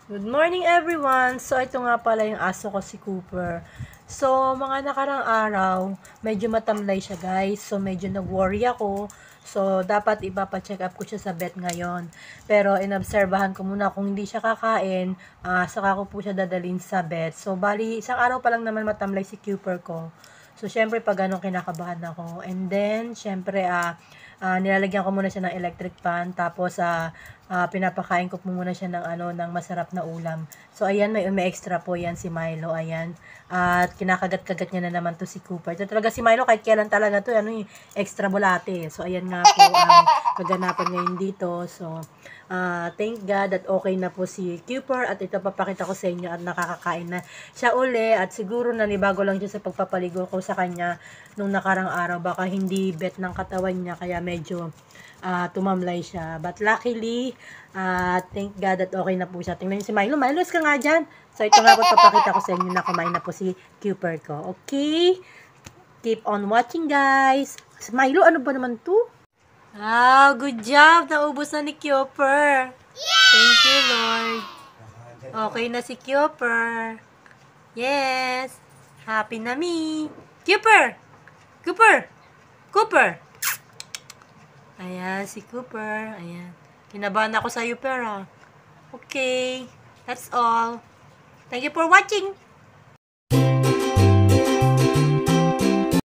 Good morning everyone! So, ito nga pala yung aso ko si Cooper. So, mga nakarang araw, medyo matamlay siya guys. So, medyo nag-worry ako. So, dapat ipapacheck up ko siya sa vet ngayon. Pero, inobserbahan ko muna kung hindi siya kakain, saka ko po siya dadalhin sa vet. So, bali, isang araw pa lang naman matamlay si Cooper ko. So, syempre, pag ganun, kinakabahan ako. And then, syempre, nilalagyan ko muna siya ng electric fan. Tapos, pinapakain ko po muna siya ng masarap na ulam. So, ayan, may extra po yan si Milo. Ayan. At kinakagat-kagat niya na naman to si Cooper. Ito talaga si Milo, kahit kailan talaga to, extra bulate. So, ayan nga po ang kaganapan ngayon dito. So, thank God at okay na po si Cooper. At ito, papakita ko sa inyo at nakakakain na siya uli. At siguro nanibago lang siya sa pagpapaligo ko sa kanya nung nakarang araw. Baka hindi bet ng katawan niya, kaya medyo tumamlay siya. But luckily, thank God that okay na po siya. Tingnan niyo si Milo. Milo, ka nga dyan. So, ito nga po, papakita ko sa inyo na kumain na po si Cooper ko. Okay? Keep on watching, guys. Milo, ano ba naman to? Good job. Naubos na ni Cooper. Thank you, Lord. Okay na si Cooper. Yes. Happy na me. Cooper! Cooper! Cooper! Ayan, si Cooper. Ayan. Kinabahan ako sa iyo, pero. Okay. That's all. Thank you for watching.